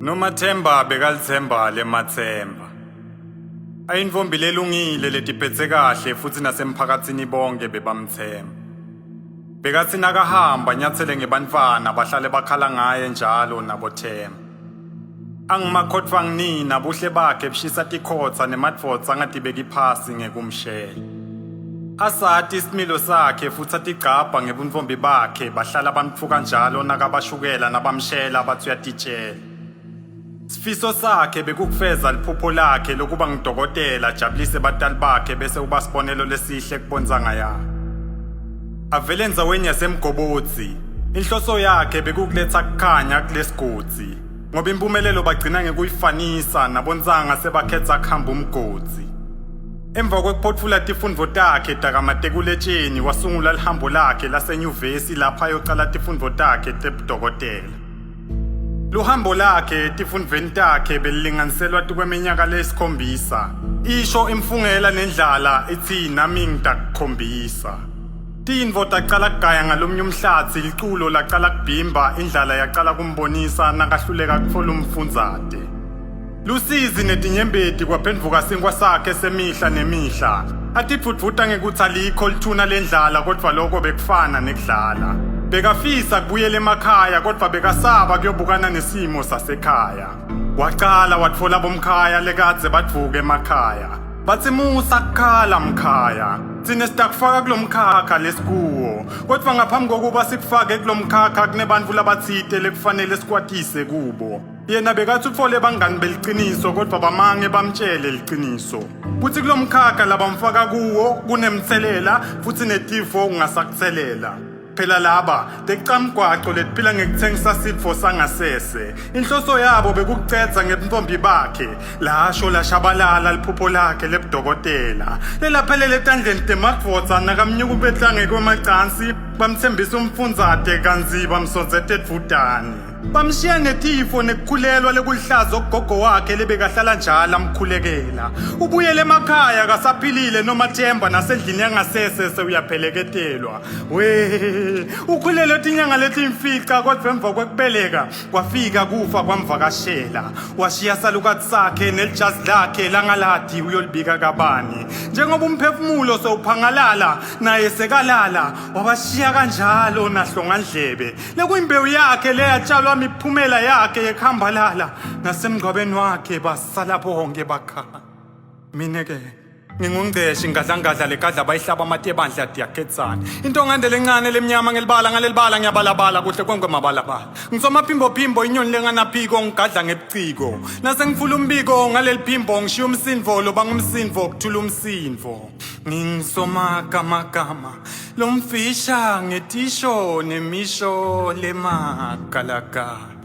NoMathemba bekalithemba leMathemba. Ayinvombi lelungile letiphethe kahle futhi nasemphakatsini bonke bebamthemba. Bekathi nakahamba nyathele ngebantfwana bahlale bakhala ngaye njalo naboThemba. Angimakhotfwa nginina buhle bakhe bushisa tikhotsa nemadvodza angatibeki phasi ngekumshela. Asati isimilo sakhe futhi atigcabha ngebuntfombi bakhe bahlala bamtfuka njalo nakabashukela nabamshela bathi uyatitshela. Sifiso sakhe bekukufeza liphupho lakhe lokuba ngidokotela ajabulise batali bakhe bese uba sibonelo lesihle kubonzanga yakhe. Avele endzaweni yaseMgobodzi, inhloso yakhe bekukuletha kukhanya kulesigodzi, ngoba impumelelo bagcina ngekuyifanisa nabonzanga sebakhetha kuhamba umgodzi. Emva kwekuphothula tifundvo takhe takamatekuletsheni wasungula lihambo lakhe lasenyuvesi lapha ayocala tifundvo takhe tebudokotela. Luhambo lakhe tifundvweni takhe belilinganiselwa tikweminyaka lesikhombisa. Isho imfungela nendlala ithi nami ngitakukhombisa. Tintfo tacala kugaya ngalomnye umhlatsi, liculo lacala kubhimba, indlala yacala kumbonisa nakahluleka kutfola umfundzate. Lusizi netinyembeti kwaphendvuka sinkwa sakhe semihla nemihla. Atitfutfuta ngekutsi alikho lithuna lendlala kodvwa loko bekufana nekudlala. Bekafisa kubuyela emakhaya kodvwa bekasaba kuyobukana nesimo sasekhaya. Wacala watfola bomkhaya lekadze badvuka emakhaya. Batsi musa kukhala mkhaya, tsine sitakufaka kulomkhakha lesikuwo. Kodvwa ngaphambi kokuba sikufake kulomkhakha kunebantfu labatsite lekufanele sikwatise kubo. Yena bekathi utfole bangani beliciniso kodvwa bamange bamtshele liciniso. Kutsi kulomkhakha labamfaka kuwo kunemthelela futhi netifo ungasakuthelela. Phela laba teqamgwaco letiphila ngekutsengisa sitfo sangasese. Inhloso yabo bekukucedza ngebuntfombi bakhe, lasho lashabalala liphupho lakhe lebudokotela. Lelaphelele etandleni temadvodza nakamnyukubetla ngekwemacansi, bamthembisa umfundzate kanzi bamsondzete dvutane. Bamshiya netifo nekukhulelwa lekulihlaza okugogo wakhe lebekahlala njalo amkhulekela. Ubuyele emakhaya kasaphilile noMathemba nasendlini yangasese sewuyapheleketelwa. Ukhulelwe tinyanga letimfica kodvwa emva kwekubeleka kwafika kufa kwamvakashela. Washiya salukati sakhe nelijazi lakhe langaladi uyolibika kabani. Njengoba umphefumulo sewuphangalala naye sekalala, wabashiya kanjalo nahlongandlebe. Lekuyimbewu yakhe leyatshalwa imiphumela yakhe yekhambalala, nasemngcwabeni wakhe basala bonke bakhala. Mine-ke ngingungceshi ngadlangadla legadla bayihlaba amatebandla diyakhetsana. Into ngande lencane lemnyama ngelibala ngiyabalabala kuhle konke mabalabala. Ngisomaphimbo inyoni lenganaphiko ngigadla ngebuciko. Nasengifula umbiko ngaleli phimbo ngishiya umsindvo loba ngumsindvo kuthula umsindvo. Ngingisomagamagama lomfisha ngetisho nemisho lemagalagala.